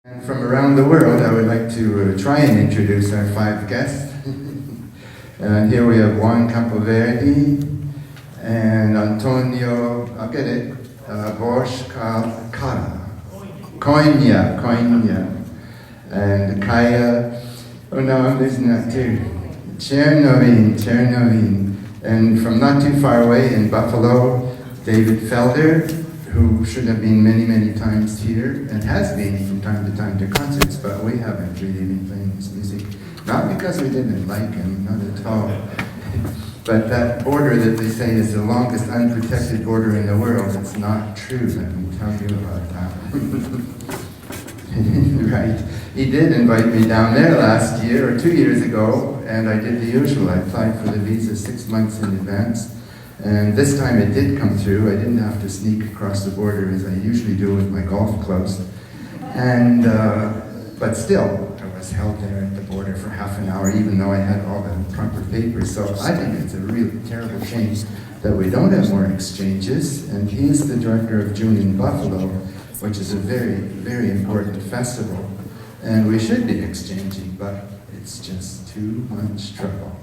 And from around the world, I would like to try and introduce our 5 guests. Here we have Juan Campoverde and Antonio, I'll get it, Bosch Cara, Cuñha, and Chaya, oh no, I'm losing that too, Czernowin, and from not too far away in Buffalo, David Felder, who should have been many, many times here, and has been from time to time to concerts, but we haven't really been playing his music. Not because we didn't like him, not at all. But that border that they say is the longest unprotected border in the world, it's not true, let me tell you about that. Right. He did invite me down there last year, or 2 years ago, and I did the usual. I applied for the visa 6 months in advance. And this time it did come through. I didn't have to sneak across the border as I usually do with my golf clubs. And, but still, I was held there at the border for half an hour, even though I had all the proper papers. So I think it's a real terrible shame that we don't have more exchanges. And he's the director of June in Buffalo, which is a very, very important festival. And we should be exchanging, but it's just too much trouble.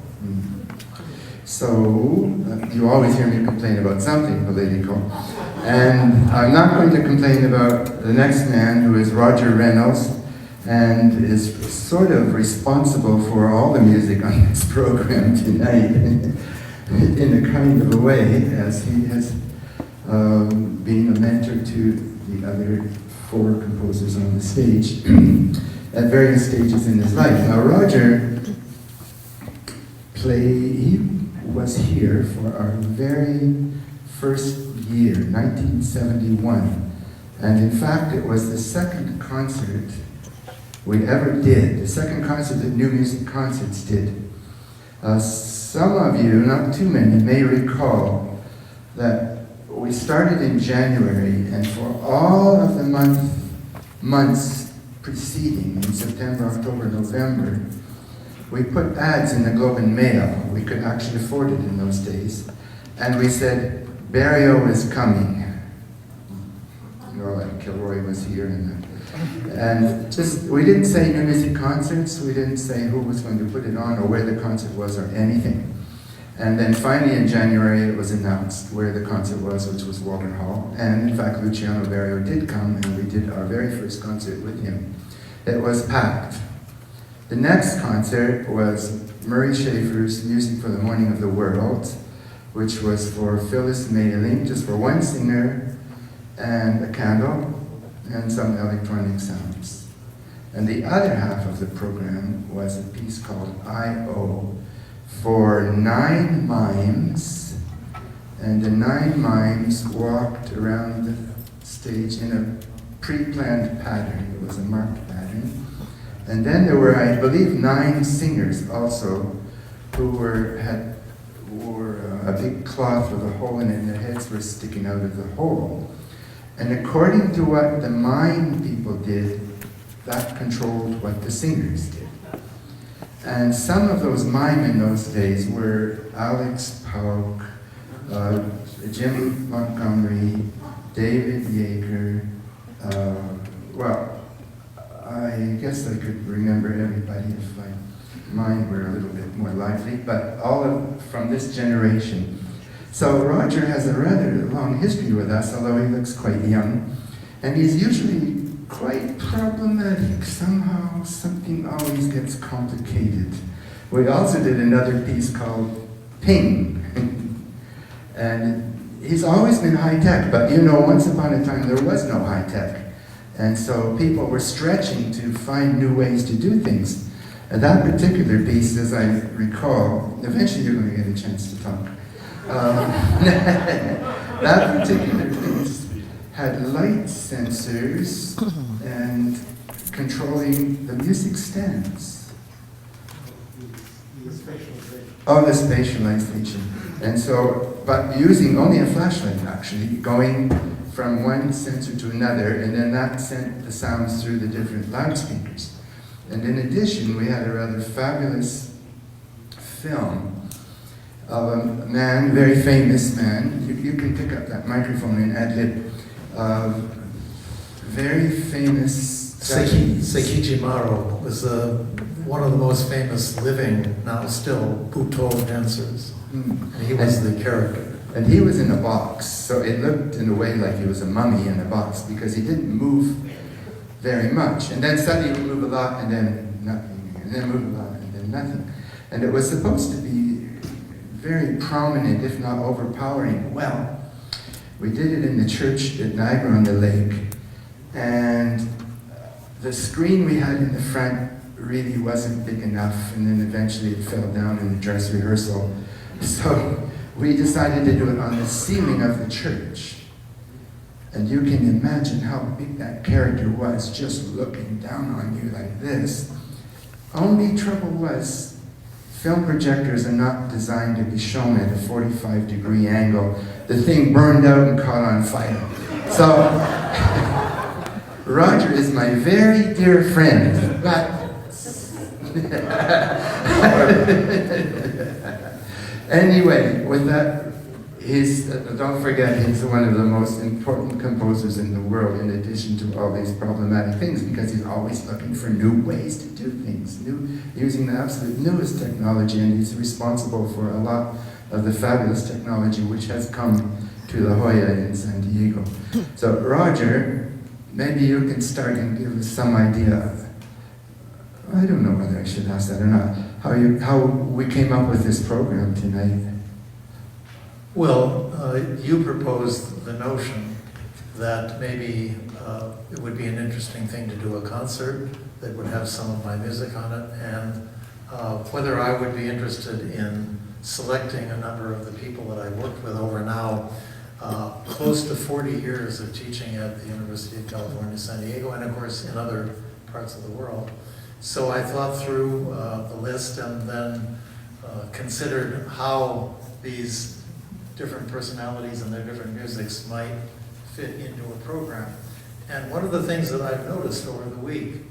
So, you always hear me complain about something political. And I'm not going to complain about the next man, who is Roger Reynolds, and is sort of responsible for all the music on this program tonight, in a kind of a way, as he has been a mentor to the other 4 composers on the stage at various stages in his life. Now, Roger he was here for our very first year, 1971. And in fact, it was the second concert we ever did, the second concert that New Music Concerts did. Some of you, not too many, may recall that we started in January, and for all of the months preceding, in September, October, November, we put ads in the Globe and Mail. We could actually afford it in those days. And we said, Barrio is coming. You know, like Kilroy was here. And just, we didn't say New Music Concerts. We didn't say who was going to put it on or where the concert was or anything. And then finally in January it was announced where the concert was, which was Walter Hall. And in fact, Luciano Barrio did come, and we did our very first concert with him. It was packed. The next concert was Murray Schafer's Music for the Morning of the World, which was for Phyllis Mailing, just for 1 singer and a candle and some electronic sounds. And the other half of the program was a piece called I.O. for 9 mimes, and the 9 mimes walked around the stage in a pre-planned pattern. It was a marked pattern. And then there were, I believe, 9 singers also who wore a big cloth with a hole in it, and their heads were sticking out of the hole. And according to what the mime people did, that controlled what the singers did. And some of those mime in those days were Alex Pauk, Jim Montgomery, David Yeager, well, I guess I could remember everybody if mine were a little bit more lively, but all from this generation. So Roger has a rather long history with us, although he looks quite young, and he's usually quite problematic. Somehow, something always gets complicated. We also did another piece called Ping, and he's always been high-tech, but you know, once upon a time there was no high-tech. And so people were stretching to find new ways to do things. And that particular piece, as I recall, eventually you're going to get a chance to talk. That particular piece had light sensors and controlling the music stands. Oh, the spatialization. And so, but using only a flashlight actually, going from one sensor to another, and then that sent the sounds through the different loudspeakers. And in addition, we had a rather fabulous film of a man, very famous man. You can pick up that microphone and ad-lib. very famous Sekichi Maro was one of the most famous living, now still, Butoh dancers. And he was the character. And he was in a box, so it looked in a way like he was a mummy in a box because he didn't move very much. And then suddenly he would move a lot and then nothing, and then move a lot and then nothing. And it was supposed to be very prominent, if not overpowering. Well, we did it in the church at Niagara-on-the-Lake, and the screen we had in the front really wasn't big enough, and then eventually it fell down in the dress rehearsal. So we decided to do it on the ceiling of the church. And you can imagine how big that character was, just looking down on you like this. Only trouble was, film projectors are not designed to be shown at a 45-degree angle. The thing burned out and caught on fire. So, Roger is my very dear friend, but anyway, with that, don't forget, he's one of the most important composers in the world, in addition to all these problematic things, because he's always looking for new ways to do things, using the absolute newest technology, and he's responsible for a lot of the fabulous technology which has come to La Jolla in San Diego. So Roger, maybe you can start and give us some idea. I don't know whether I should ask that or not. How we came up with this program tonight. Well, you proposed the notion that maybe it would be an interesting thing to do a concert that would have some of my music on it, and whether I would be interested in selecting a number of the people that I worked with over now close to 40 years of teaching at the University of California, San Diego, and of course in other parts of the world. So I thought through the list and then considered how these different personalities and their different musics might fit into a program. And one of the things that I've noticed over the week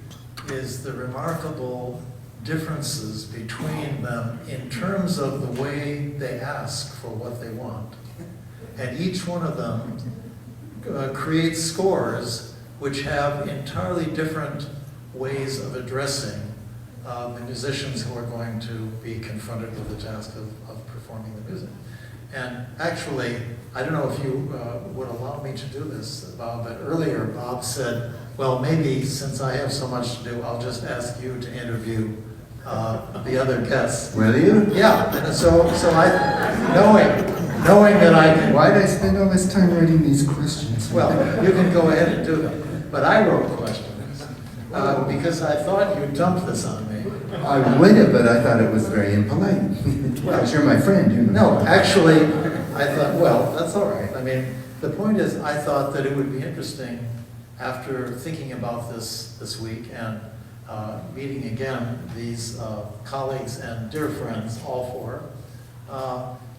is the remarkable differences between them in terms of the way they ask for what they want. And each one of them creates scores which have entirely different ways of addressing the musicians who are going to be confronted with the task of performing the music. And actually, I don't know if you would allow me to do this, Bob, but earlier Bob said, well, maybe since I have so much to do, I'll just ask you to interview the other guests. Will you? Yeah, and so I, knowing that I can... Why did I spend all this time writing these questions? Well, you can go ahead and do them. But I wrote questions because I thought you dumped this on me. I would have, but I thought it was very impolite. Because you're my friend, you know. No, actually, I thought, well, that's all right. I mean, the point is, I thought that it would be interesting after thinking about this week and meeting again these colleagues and dear friends, all four,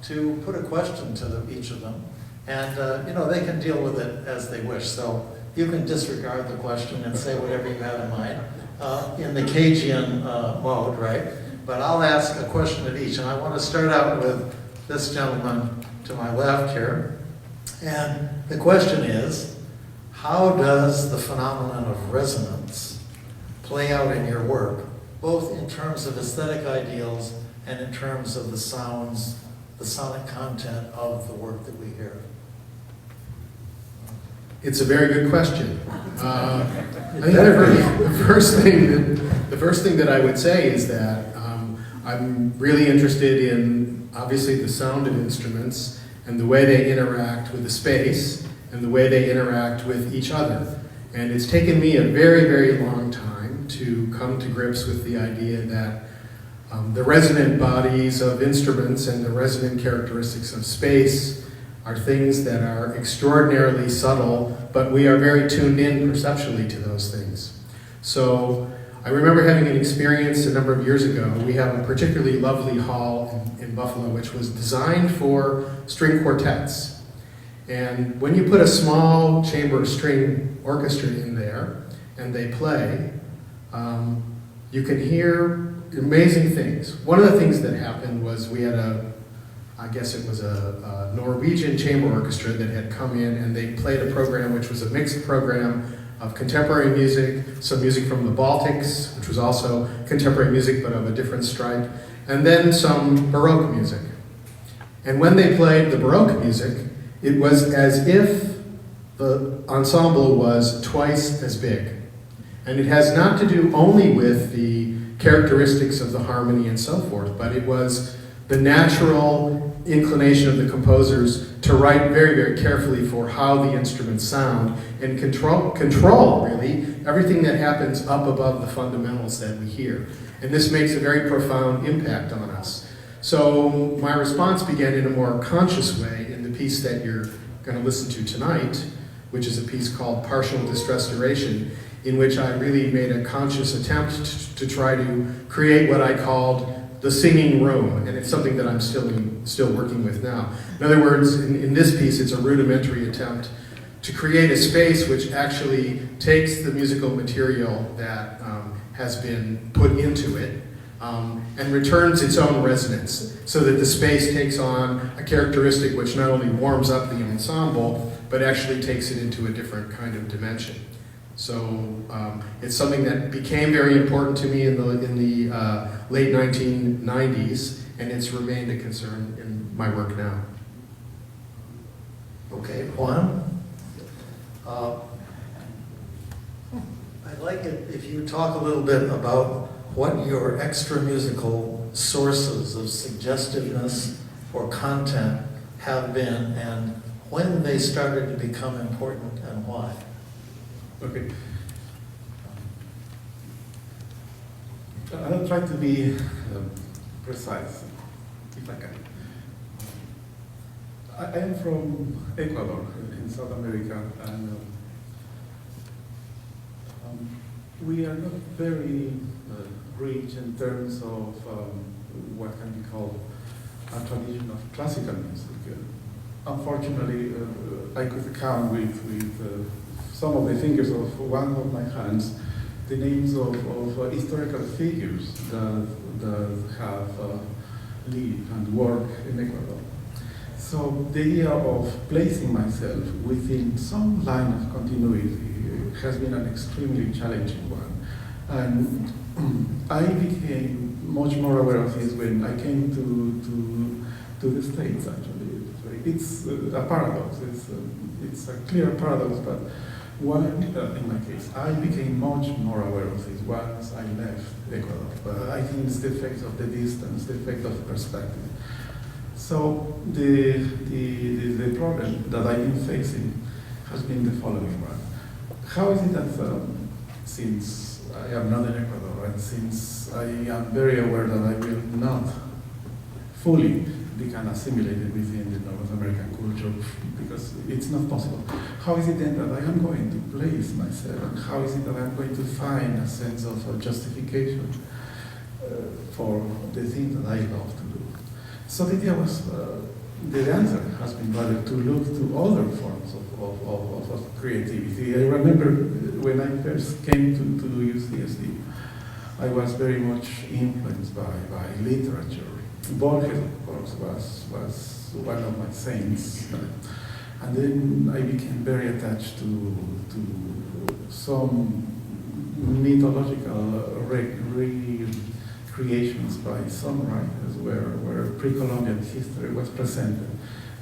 to put a question to each of them. And, you know, they can deal with it as they wish. So you can disregard the question and say whatever you have in mind in the Cajun mode, right? But I'll ask a question at each. And I want to start out with this gentleman to my left here. And the question is, how does the phenomenon of resonance play out in your work, both in terms of aesthetic ideals and in terms of the sounds, the sonic content of the work that we hear? It's a very good question. I think the first thing that I would say is that I'm really interested in, obviously, the sound of instruments and the way they interact with the space and the way they interact with each other. And it's taken me a very, very long time to come to grips with the idea that the resonant bodies of instruments and the resonant characteristics of space are things that are extraordinarily subtle, but we are very tuned in perceptually to those things. So I remember having an experience a number of years ago. We have a particularly lovely hall in Buffalo which was designed for string quartets. And when you put a small chamber string orchestra in there and they play, you can hear amazing things. One of the things that happened was we had I guess it was a Norwegian chamber orchestra that had come in and they played a program which was a mixed program of contemporary music, some music from the Baltics, which was also contemporary music but of a different stripe, and then some Baroque music. And when they played the Baroque music, it was as if the ensemble was twice as big. And it has not to do only with the characteristics of the harmony and so forth, but it was the natural inclination of the composers to write very, very carefully for how the instruments sound and control really, everything that happens up above the fundamentals that we hear. And this makes a very profound impact on us. So my response began in a more conscious way in the piece that you're going to listen to tonight, which is a piece called Partial Disrestoration, in which I really made a conscious attempt to try to create what I called the singing room, and it's something that I'm still working with now. In other words, in this piece, it's a rudimentary attempt to create a space which actually takes the musical material that has been put into it and returns its own resonance, so that the space takes on a characteristic which not only warms up the ensemble, but actually takes it into a different kind of dimension. So it's something that became very important to me in the late 1990s, and it's remained a concern in my work now. Okay, Juan? I'd like it if you talk a little bit about what your extra musical sources of suggestiveness or content have been and when they started to become important and why. Okay. I'll try to be precise, if I can. I am from Ecuador, in South America, and we are not very rich in terms of what can be called a tradition of classical music. Unfortunately, I could count with some of the fingers of one of my hands the names of historical figures that have lived and worked in Ecuador. So the idea of placing myself within some line of continuity has been an extremely challenging one. And I became much more aware of this when I came to the States, actually. It's a paradox, it's a clear paradox, but one, in my case, I became much more aware of this once I left Ecuador. But I think it's the effect of the distance, the effect of perspective. So the problem that I've been facing has been the following one. How is it that since I am not in Ecuador and since I am very aware that I will not fully become assimilated within the North American culture, because it's not possible. How is it then that I am going to place myself, and how is it that I'm going to find a sense of justification for the things that I love to do? So the idea was, the answer has been rather to look to other forms of creativity. I remember when I first came to do UCSD, I was very much influenced by literature. Borges, of course, was one of my saints. And then I became very attached to some mythological recreations by some writers where pre-Columbian history was presented.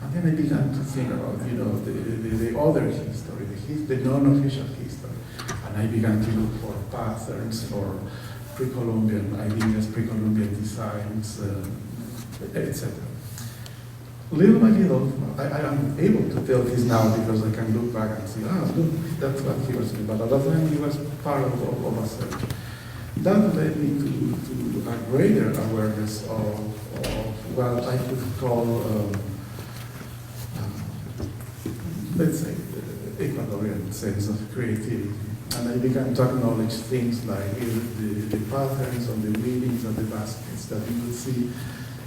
And then I began to think about, the other history, the non-official history. And I began to look for patterns, for pre-Columbian ideas, pre-Columbian designs, etc. Little by little, I am able to tell this now because I can look back and see, look, that's what he was doing. But at that time, he was part of a search. That led me to a greater awareness of what I could call, let's say, Ecuadorian sense of creativity. And I began to acknowledge things like the patterns on the weavings of the baskets that you would see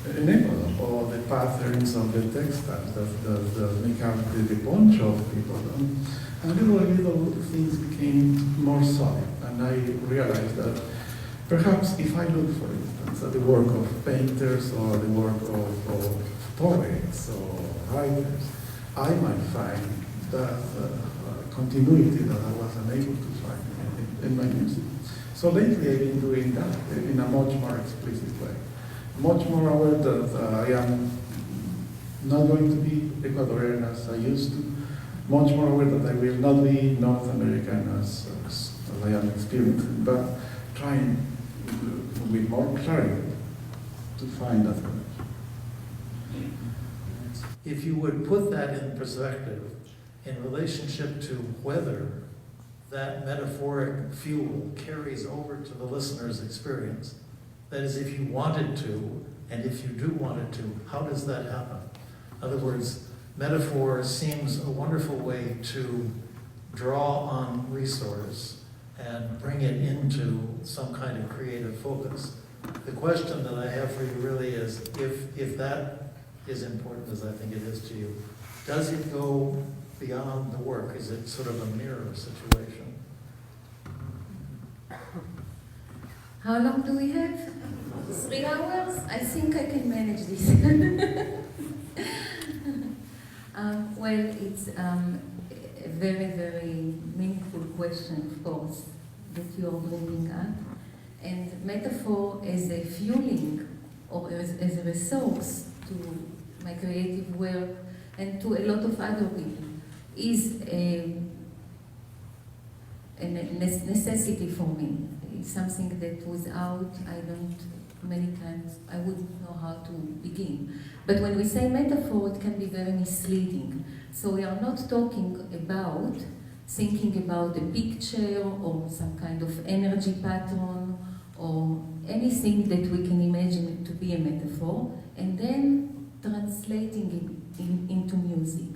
in Ecuador, or the patterns of the textiles that make up the poncho of people. And little things became more solid. And I realized that perhaps if I look, for instance, at the work of painters or the work of poets or writers, I might find that continuity that I was unable to find in my music. So lately I've been doing that in a much more explicit way. Much more aware that I am not going to be Ecuadorian as I used to. Much more aware that I will not be North American as I am experiencing, but trying with more clarity to find that connection. If you would put that in perspective in relationship to whether that metaphoric fuel carries over to the listener's experience, that is, if you wanted to, and if you do want it to, how does that happen? In other words, metaphor seems a wonderful way to draw on resource and bring it into some kind of creative focus. The question that I have for you really is, if that is important as I think it is to you, does it go beyond the work? Is it sort of a mirror situation? How long do we have? 3 hours? I think I can manage this. Well, it's a very, very meaningful question, of course, that you are bringing up. And metaphor as a fueling or as a resource to my creative work and to a lot of other people is a necessity for me. It's something that without, many times, I wouldn't know how to begin. But when we say metaphor, it can be very misleading. So we are not talking about thinking about a picture or some kind of energy pattern or anything that we can imagine to be a metaphor, and then translating it into music.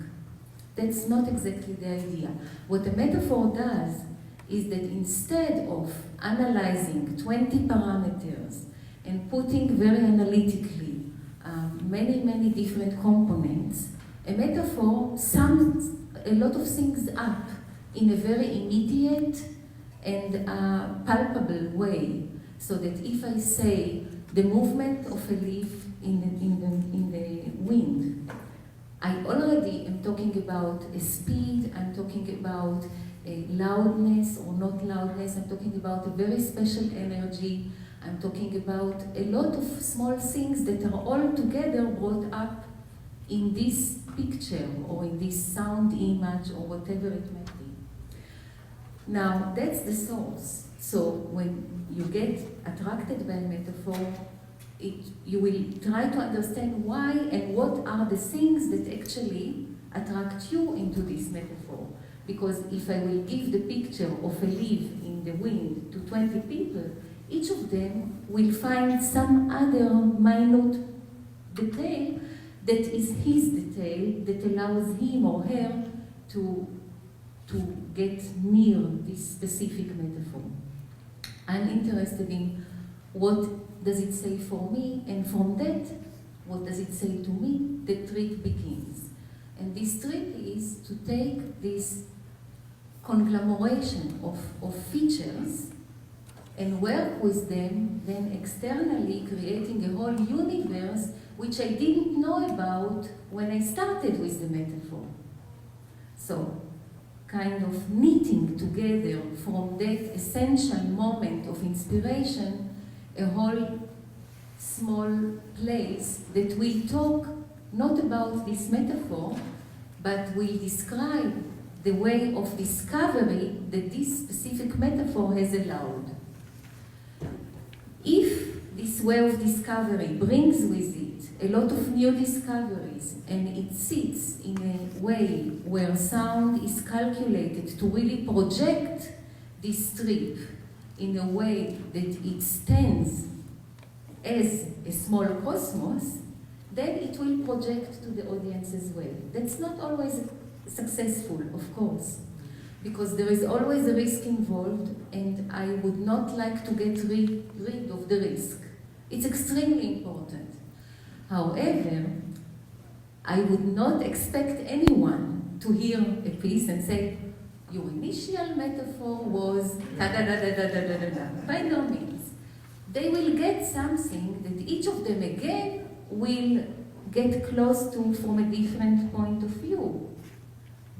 That's not exactly the idea. What a metaphor does is that instead of analyzing 20 parameters and putting very analytically many different components, a metaphor sums a lot of things up in a very immediate and palpable way. So that if I say the movement of a leaf in the wind, I already am talking about a speed, I'm talking about a loudness or not loudness, I'm talking about a very special energy, I'm talking about a lot of small things that are all together brought up in this picture or in this sound image or whatever it might be. Now, that's the source. So when you get attracted by a metaphor, you will try to understand why and what are the things that actually attract you into this metaphor. Because if I will give the picture of a leaf in the wind to 20 people, each of them will find some other minute detail that is his detail that allows him or her to get near this specific metaphor. I'm interested in what does it say for me, and from that, what does it say to me? The trip begins. And this trip is to take this conglomeration of features and work with them, then externally creating a whole universe which I didn't know about when I started with the metaphor. So, kind of knitting together from that essential moment of inspiration a whole small place that will talk not about this metaphor, but will describe the way of discovery that this specific metaphor has allowed. If this way of discovery brings with it a lot of new discoveries and it sits in a way where sound is calculated to really project this trip in a way that it stands as a small cosmos, then it will project to the audience as well. That's not always successful, of course, because there is always a risk involved, and I would not like to get rid of the risk. It's extremely important. However, I would not expect anyone to hear a piece and say, your initial metaphor was da-da-da-da-da-da-da-da. By no means. They will get something that each of them again will get close to from a different point of view.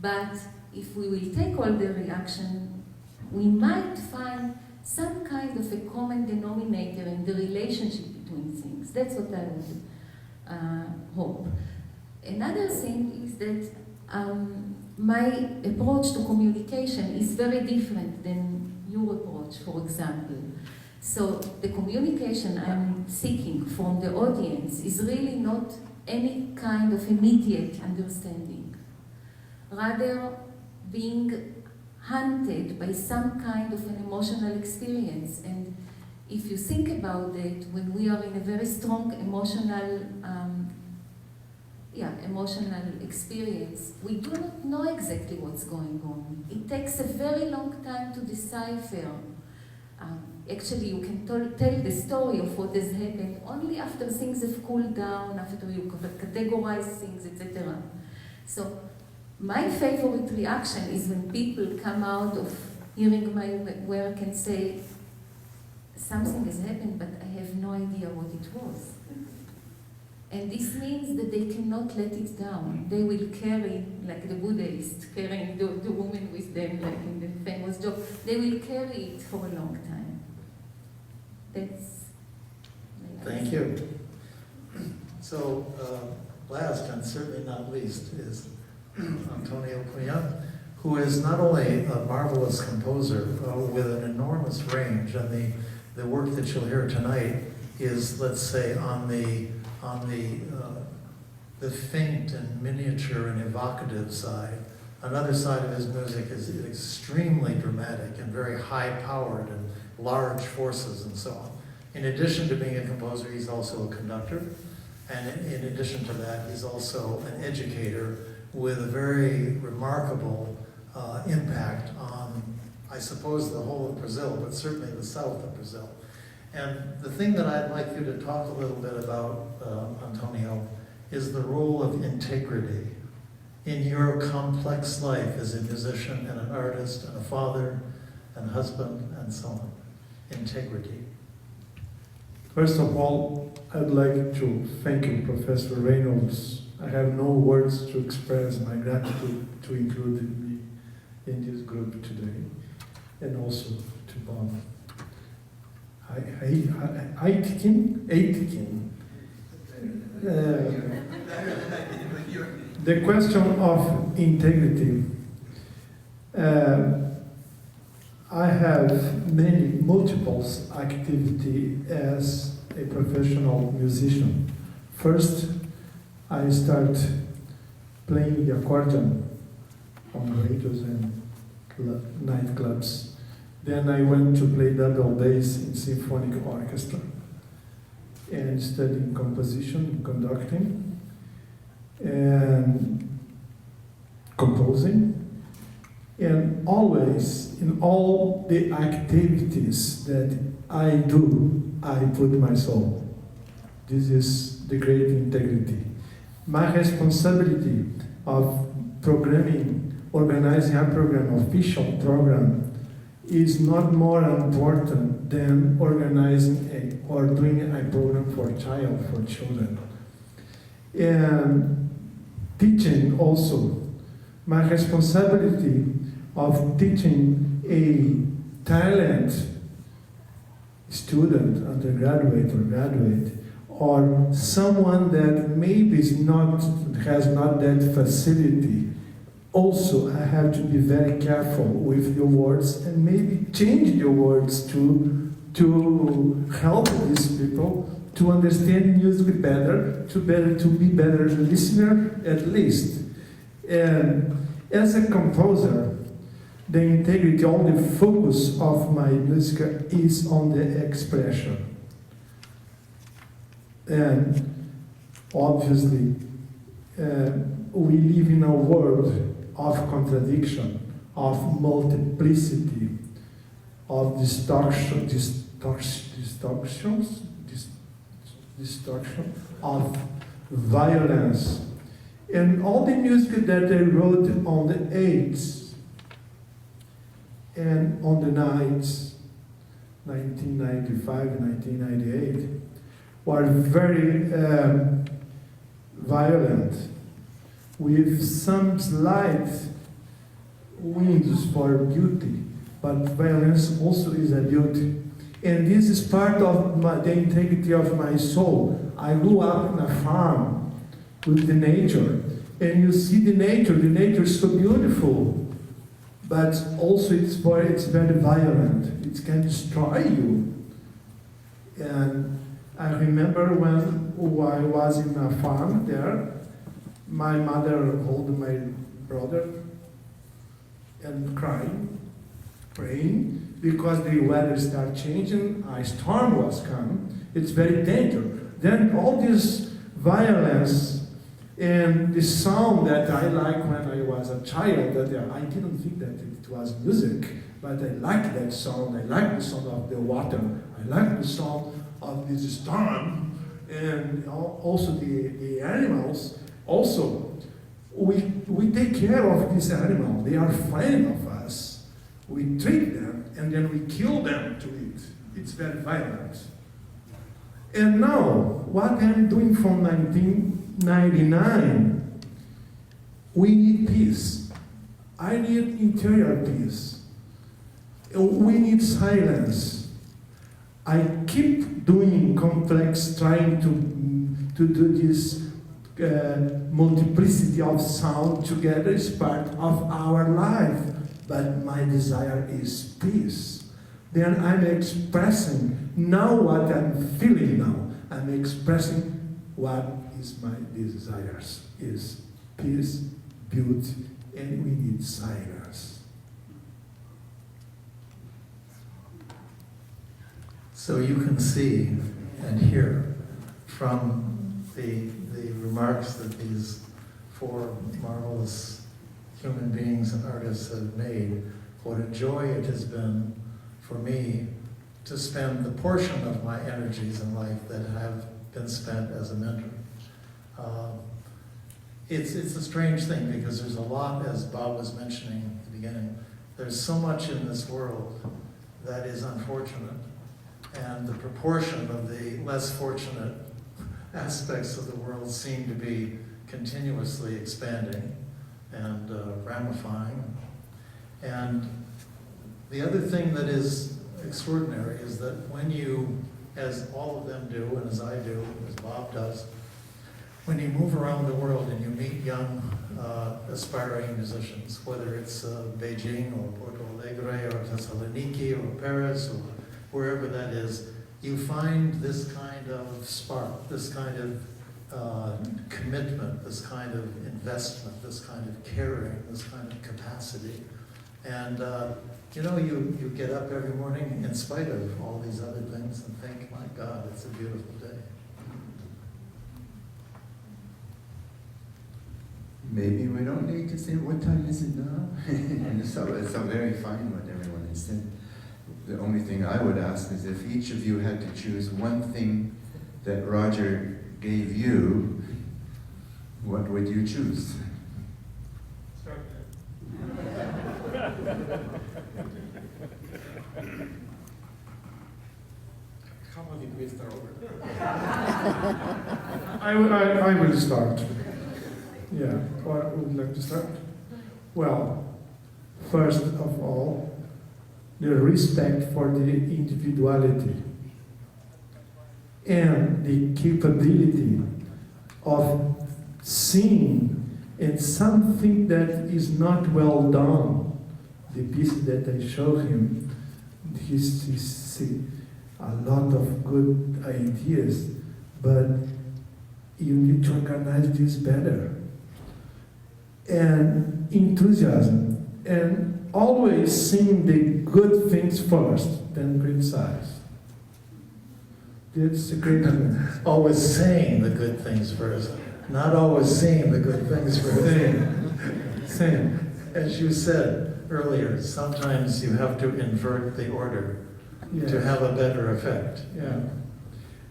But if we will take all the reaction, we might find some kind of a common denominator in the relationship between things. That's what I would hope. Another thing is that my approach to communication is very different than your approach, for example. So the communication I'm seeking from the audience is really not any kind of immediate understanding. Rather, being hunted by some kind of an emotional experience. And if you think about it, when we are in a very strong emotional experience, we do not know exactly what's going on. It takes a very long time to decipher. Actually, you can tell the story of what has happened only after things have cooled down, after you categorize things, etc. So, my favorite reaction is when people come out of hearing my work and say, something has happened, but I have no idea what it was. And this means that they cannot let it down. They will carry, like the Buddhists, carrying the woman with them, like in the famous joke. They will carry it for a long time. That's my Thank you. So, last and certainly not least is Antonio Cuñha, who is not only a marvelous composer with an enormous range, and the work that you'll hear tonight is, let's say, on the faint and miniature and evocative side. Another side of his music is extremely dramatic and very high-powered and large forces and so on. In addition to being a composer, he's also a conductor, and in addition to that, he's also an educator with a very remarkable impact on, I suppose, the whole of Brazil, but certainly the south of Brazil. And the thing that I'd like you to talk a little bit about, Antonio, is the role of integrity in your complex life as a musician and an artist and a father and husband and so on. Integrity. First of all, I'd like to thank you, Professor Reynolds. I have no words to express my gratitude to include me in this group today, and also to Bob. Aitken. The question of integrity. I have multiple activity as a professional musician. First, I start playing the accordion on radios and nightclubs. Then I went to play double bass in symphonic orchestra and studying composition, conducting, and composing. And always, in all the activities that I do, I put my soul. This is the great integrity. My responsibility of organizing a program, official program, is not more important than organizing or doing a program for children. And teaching also. My responsibility of teaching a talent student, undergraduate or graduate, or someone that maybe has not that facility. Also, I have to be very careful with your words and maybe change your words to help these people to understand music better, to be better listener at least. And as a composer, the integrity, all the focus of my music is on the expression. And obviously, we live in a world of contradiction, of multiplicity, of distortion, of violence. And all the music that I wrote on the 8th and on the 9th, 1995 and 1998, were very violent, with some slight winds for beauty, but violence also is a beauty. And this is part of the integrity of my soul. I grew up in a farm with the nature, and you see the nature is so beautiful, but also it's very violent. It can destroy you. And I remember when I was in a farm there, my mother held my brother and crying, praying, because the weather started changing, a storm was coming. It's very dangerous. Then all this violence and the sound that I like when I was a child, that I didn't think that it was music, but I like that sound. I like the sound of the water. I like the sound of this storm, and also the animals. Also, we take care of these animals. They are friends of us. We treat them, and then we kill them to eat. It's very violent. And now, what I'm doing from 1999, we need peace. I need interior peace. We need silence. I keep doing complex, trying to do this multiplicity of sound together is part of our life. But my desire is peace. Then I'm expressing now what I'm feeling now. I'm expressing what is my desires is peace, beauty, and we need silence. So you can see and hear from the remarks that these four marvelous human beings and artists have made, what a joy it has been for me to spend the portion of my energies in life that have been spent as a mentor. It's a strange thing because there's a lot, as Bob was mentioning at the beginning, there's so much in this world that is unfortunate, and the proportion of the less fortunate aspects of the world seem to be continuously expanding and ramifying. And the other thing that is extraordinary is that when you, as all of them do, and as I do, as Bob does, when you move around the world and you meet young aspiring musicians, whether it's Beijing or Porto Alegre or Thessaloniki or Paris or wherever that is, you find this kind of spark, this kind of commitment, this kind of investment, this kind of caring, this kind of capacity. And you get up every morning in spite of all these other things and think, my God, it's a beautiful day. Maybe we don't need to say, what time is it now? And so it's so very fine what everyone has said. The only thing I would ask is if each of you had to choose one thing that Roger gave you, what would you choose? Start How about we start over? I will start. Yeah, or would you like to start? Well, first of all, the respect for the individuality and the capability of seeing and something that is not well done. The piece that I showed him, he see a lot of good ideas, but you need to organize this better. And enthusiasm, and always seeing the good things first, then criticize. It's a great thing. Always saying the good things first, not always seeing the good things first. Same. As you said earlier, sometimes you have to invert the order to have a better effect. Yeah.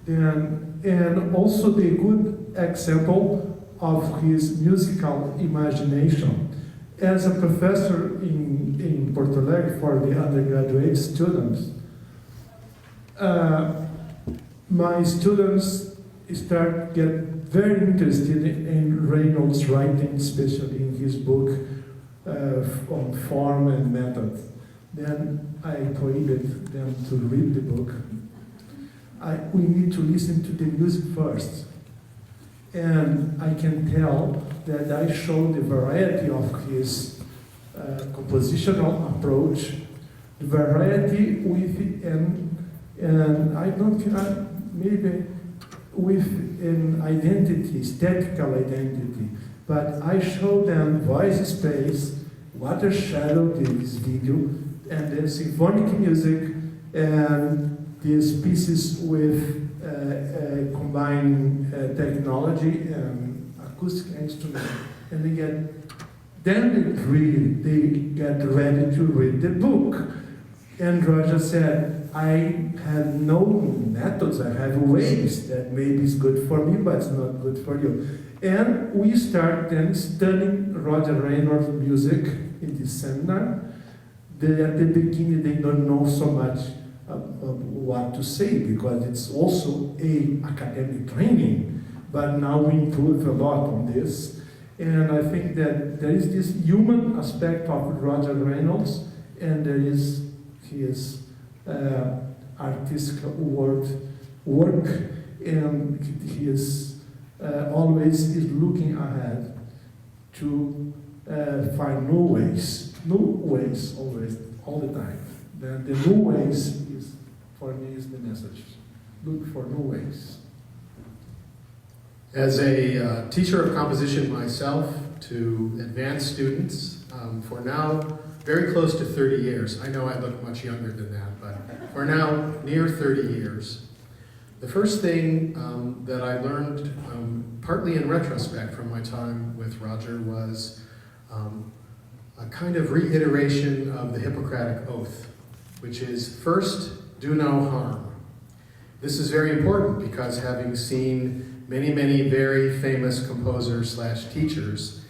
And also the good example of his musical imagination. As a professor in Porto Alegre for the undergraduate students, my students get very interested in Reynolds' writing, especially in his book, on form and method. Then I prohibited them to read the book. We need to listen to the music first. And I can tell that I show the variety of his compositional approach, the variety with and I don't maybe with an identity, aesthetical identity, but I show them voice space, water shadow, this video, and the symphonic music, and these pieces with combining technology and acoustic instrument, and then they get ready to read the book. And Roger said, I have no methods, I have ways that maybe is good for me, but it's not good for you. And we start then studying Roger Reynolds music in this seminar. At the beginning, they don't know so much what to say, because it's also a academic training. But now we improve a lot on this. And I think that there is this human aspect of Roger Reynolds, and there is his artistic work, and he is always is looking ahead to find new ways always, all the time. The new ways is, for me, is the message. Look for new ways. As a teacher of composition myself to advanced students, for now, very close to 30 years. I know I look much younger than that, but for now, near 30 years. The first thing that I learned, partly in retrospect from my time with Roger, was a kind of reiteration of the Hippocratic Oath, which is first, do no harm. This is very important because having seen many, many very famous composers / teachers,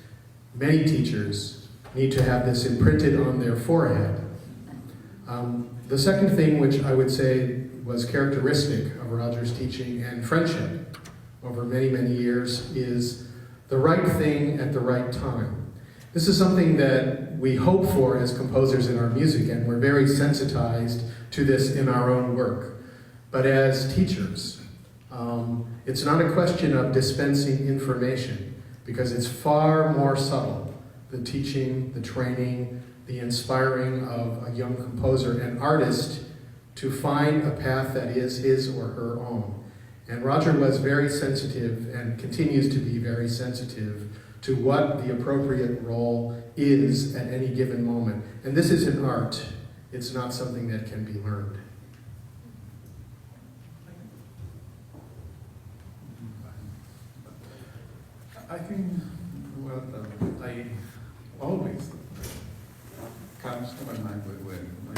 many teachers need to have this imprinted on their forehead. The second thing, which I would say was characteristic of Roger's teaching and friendship over many, many years, is the right thing at the right time. This is something that we hope for as composers in our music, and we're very sensitized to this in our own work. But as teachers, it's not a question of dispensing information, because it's far more subtle. The teaching, the training, the inspiring of a young composer and artist to find a path that is his or her own. And Roger was very sensitive and continues to be very sensitive to what the appropriate role is at any given moment. And this is an art. It's not something that can be learned. I think what I always comes to my mind when I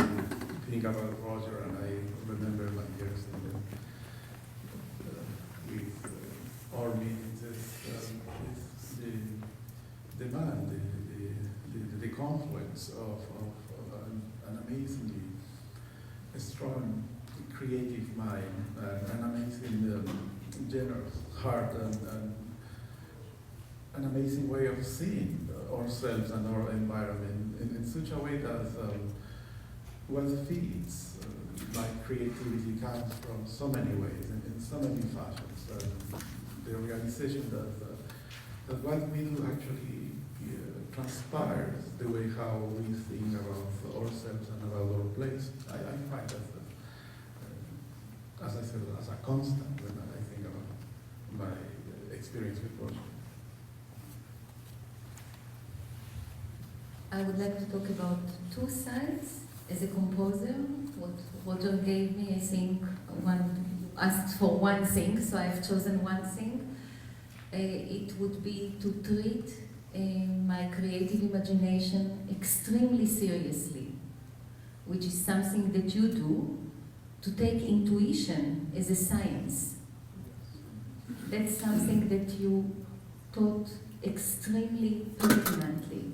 think about Roger, and I remember my years with our meetings, is the man, the confluence of an amazingly strong creative mind, an amazing generous heart, and an amazing way of seeing ourselves and our environment in such a way that what feeds my creativity comes from so many ways and in so many fashions. The realization that what we do actually transpires the way how we think about ourselves and about our place. I find that, as I said, as a constant when I think about my experience with Roger. I would like to talk about two sides. As a composer, what Roger gave me, I think, asked for one thing, so I've chosen one thing. It would be to treat my creative imagination extremely seriously, which is something that you do, to take intuition as a science. That's something that you taught extremely pertinently.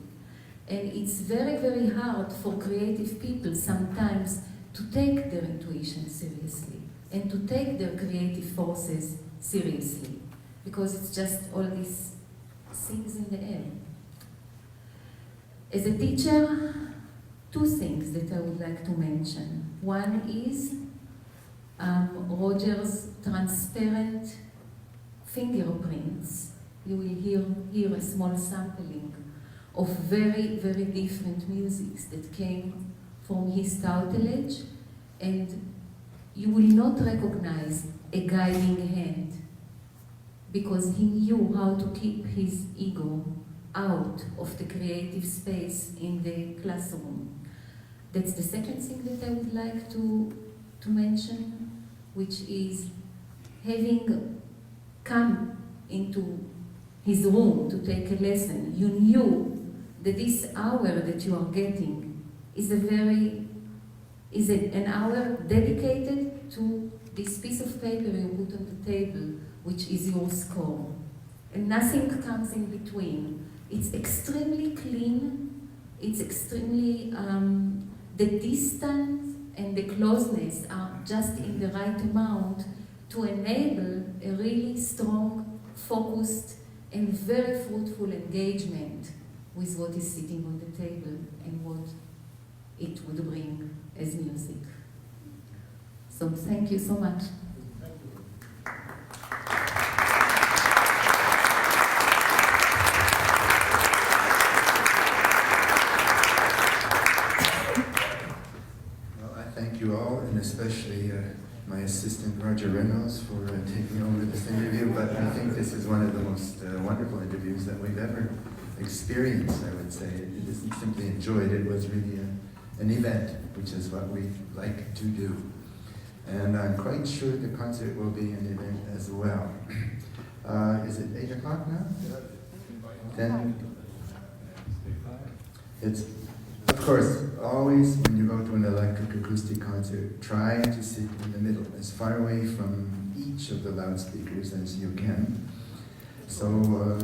And it's very, very hard for creative people sometimes to take their intuition seriously and to take their creative forces seriously, because it's just all these things in the air. As a teacher, two things that I would like to mention. One is Roger's transparent fingerprints. You will hear a small sampling of very, very different musics that came from his tutelage, and you will not recognize a guiding hand because he knew how to keep his ego out of the creative space in the classroom. That's the second thing that I would like to mention, which is having come into his room to take a lesson, you knew that this hour that you are getting is an hour dedicated to this piece of paper you put on the table, which is your score. And nothing comes in between. It's extremely clean, it's extremely, the distance and the closeness are just in the right amount to enable a really strong, focused, and very fruitful engagement with what is sitting on the table and what it would bring as music. So thank you so much. Well, I thank you all, and especially my assistant Roger Reynolds for taking over this interview, but I think this is one of the most wonderful interviews that we've ever experienced, I would say. It isn't simply enjoyed, it was really an event, which is what we like to do. And I'm quite sure the concert will be an event as well. Is it 8 o'clock now? Then it's, of course, always when you go to an electric acoustic concert, try to sit in the middle, as far away from each of the loudspeakers as you can. So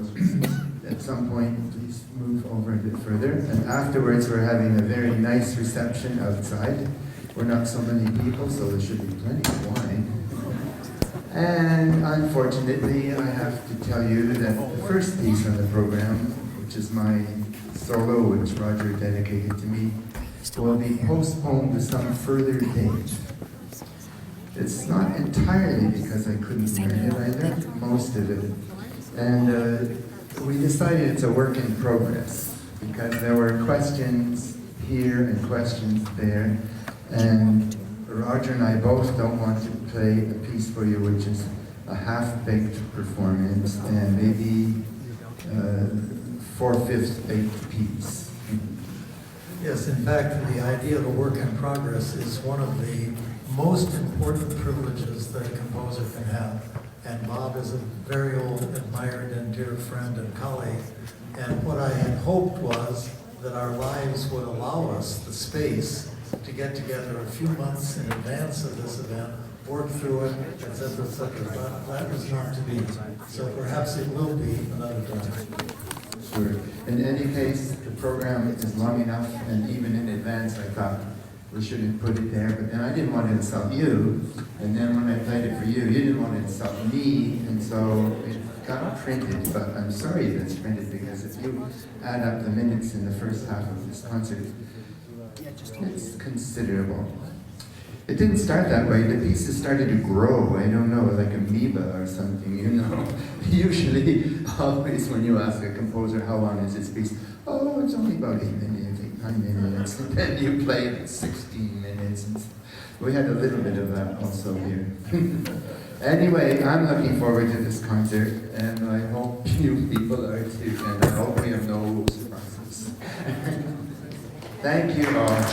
at some point, please move over a bit further. And afterwards, we're having a very nice reception outside. We're not so many people, so there should be plenty of wine. And unfortunately, I have to tell you that the first piece on the program, which is my solo, which Roger dedicated to me, will be postponed to some further date. It's not entirely because I couldn't learn it, I learned most of it. And we decided it's a work in progress, because there were questions here and questions there, and Roger and I both don't want to play a piece for you which is a half-baked performance and maybe 4/5 baked piece. Yes, in fact, the idea of a work in progress is one of the most important privileges that a composer can have. And Bob is a very old, admired, and dear friend and colleague. And what I had hoped was that our lives would allow us the space to get together a few months in advance of this event, work through it, etc., etc. But that was not to be. So perhaps it will be another time. Sure. In any case, the program is long enough, and even in advance I thought we shouldn't put it there, but then I didn't want to insult you, and then when I played it for you, you didn't want to insult me, and so it got printed, but I'm sorry that's printed, because if you add up the minutes in the first half of this concert, it's considerable. It didn't start that way. The pieces started to grow. I don't know, like amoeba or something, you know. Usually, always when you ask a composer, how long is this piece? Oh, it's only about 8 minutes, 9 minutes. And then you play it 16 minutes. And we had a little bit of that also here. Anyway, I'm looking forward to this concert, and I hope you people are too, and I hope we have no surprises. Thank you all.